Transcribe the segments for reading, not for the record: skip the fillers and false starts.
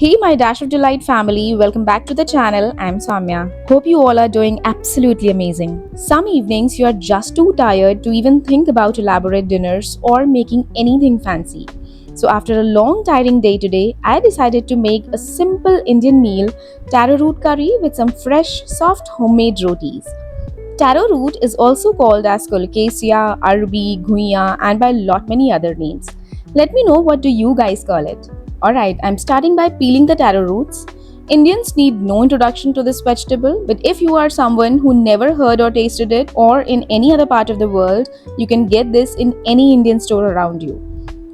Hey, my Dash of Delight family, welcome back to the channel. I'm Samya. Hope you all are doing absolutely amazing. Some evenings you are just too tired to even think about elaborate dinners or making anything fancy. So, after a long, tiring day today, I decided to make a simple Indian meal taro root curry with some fresh, soft homemade rotis. Taro root is also called as colocasia, arbi, guiya, and by lot many other names. Let me know what do you guys call it. Alright, I'm starting by peeling the taro roots. Indians need no introduction to this vegetable, but if you are someone who never heard or tasted it or in any other part of the world, you can get this in any Indian store around you.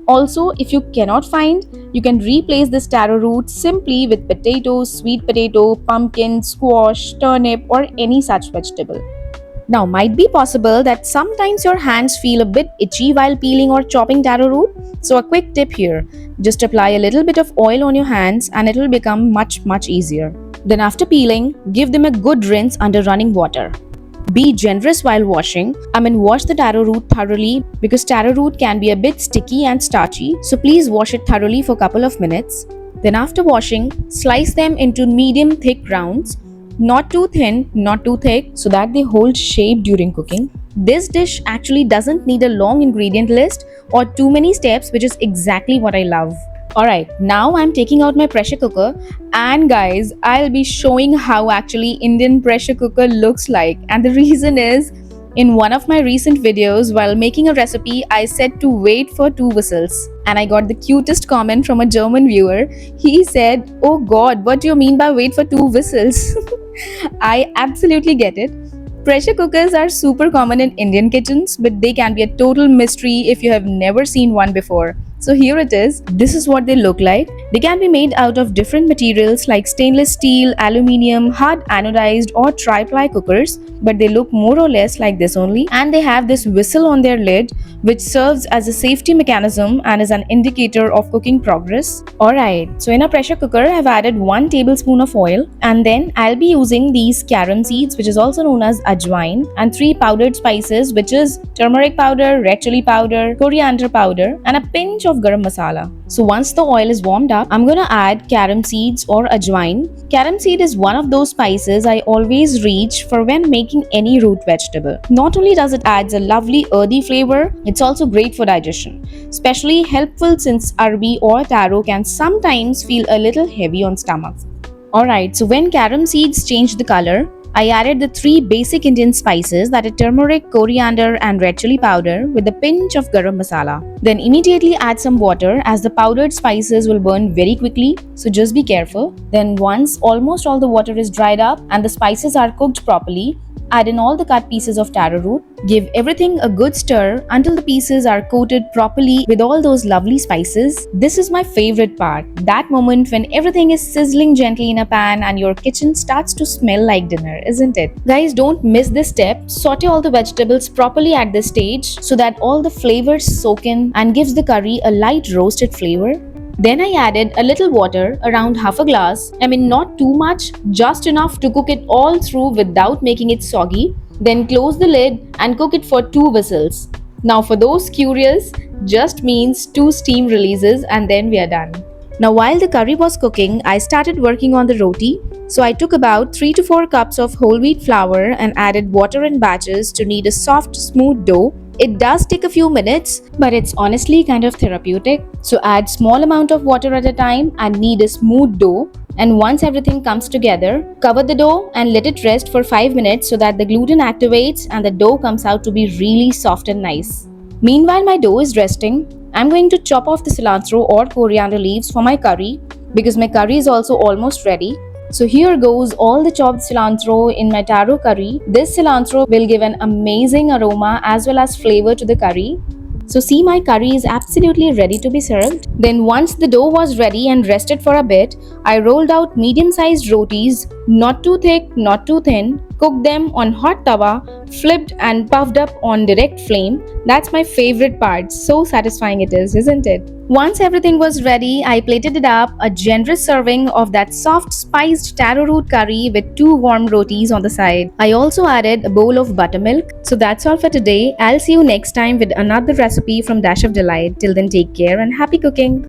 Also, if you cannot find, you can replace this taro root simply with potatoes, sweet potato, pumpkin, squash, turnip, or any such vegetable. Now, might be possible that sometimes your hands feel a bit itchy while peeling or chopping taro root. So, a quick tip here, just apply a little bit of oil on your hands and it will become much easier. Then, after peeling, give them a good rinse under running water. Be generous while washing. Wash the taro root thoroughly because taro root can be a bit sticky and starchy. So, please wash it thoroughly for a couple of minutes. Then, after washing, slice them into medium thick rounds. Not too thin, not too thick, so that they hold shape during cooking. This dish actually doesn't need a long ingredient list or too many steps, which is exactly what I love. Alright, now I'm taking out my pressure cooker, and guys, I'll be showing how actually Indian pressure cooker looks like. And the reason is, in one of my recent videos, while making a recipe, I said to wait for 2 whistles. And I got the cutest comment from a German viewer. He said, "Oh god, what do you mean by wait for 2 whistles?" I absolutely get it. Pressure cookers are super common in Indian kitchens, but they can be a total mystery if you have never seen one before. So here it is. This is what they look like. They can be made out of different materials like stainless steel, aluminium, hard anodized or tri-ply cookers, but they look more or less like this only. And they have this whistle on their lid which serves as a safety mechanism and is an indicator of cooking progress. Alright, so in a pressure cooker I've added 1 tablespoon of oil, and then I'll be using these carom seeds, which is also known as ajwain, and 3 powdered spices, which is turmeric powder, red chili powder, coriander powder, and a pinch of garam masala. So once the oil is warmed up, I'm gonna add carom seeds or ajwain. Carom seed is one of those spices I always reach for when making any root vegetable. Not only does it add a lovely earthy flavor, it's also great for digestion. Especially helpful since arbi or taro can sometimes feel a little heavy on stomach. Alright, so when carom seeds change the color, I added the 3 basic Indian spices, that is turmeric, coriander and red chili powder, with a pinch of garam masala. Then immediately add some water, as the powdered spices will burn very quickly, so just be careful. Then once almost all the water is dried up and the spices are cooked properly, add in all the cut pieces of taro root. Give everything a good stir until the pieces are coated properly with all those lovely spices. This is my favorite part, that moment when everything is sizzling gently in a pan and your kitchen starts to smell like dinner, isn't it? Guys, don't miss this step. Saute all the vegetables properly at this stage so that all the flavors soak in and gives the curry a light roasted flavor. Then I added a little water, around half a glass. Not too much, just enough to cook it all through without making it soggy. Then close the lid and cook it for 2 whistles. Now for those curious, just means 2 steam releases and then we are done. Now while the curry was cooking, I started working on the roti. So I took about 3 to 4 cups of whole wheat flour and added water in batches to knead a soft, smooth dough. It does take a few minutes, but it's honestly kind of therapeutic. So add small amount of water at a time and knead a smooth dough. And once everything comes together, cover the dough and let it rest for 5 minutes so that the gluten activates and the dough comes out to be really soft and nice. Meanwhile my dough is resting, I'm going to chop off the cilantro or coriander leaves for my curry because my curry is also almost ready. So here goes all the chopped cilantro in my taro curry. This cilantro will give an amazing aroma as well as flavor to the curry. So see, my curry is absolutely ready to be served. Then once the dough was ready and rested for a bit, I rolled out medium-sized rotis, not too thick, not too thin. Cooked them on hot tawa, flipped and puffed up on direct flame. That's my favorite part. So satisfying it is, isn't it? Once everything was ready, I plated it up, a generous serving of that soft spiced taro root curry with 2 warm rotis on the side. I also added a bowl of buttermilk. So that's all for today. I'll see you next time with another recipe from Dash of Delight. Till then, take care and happy cooking.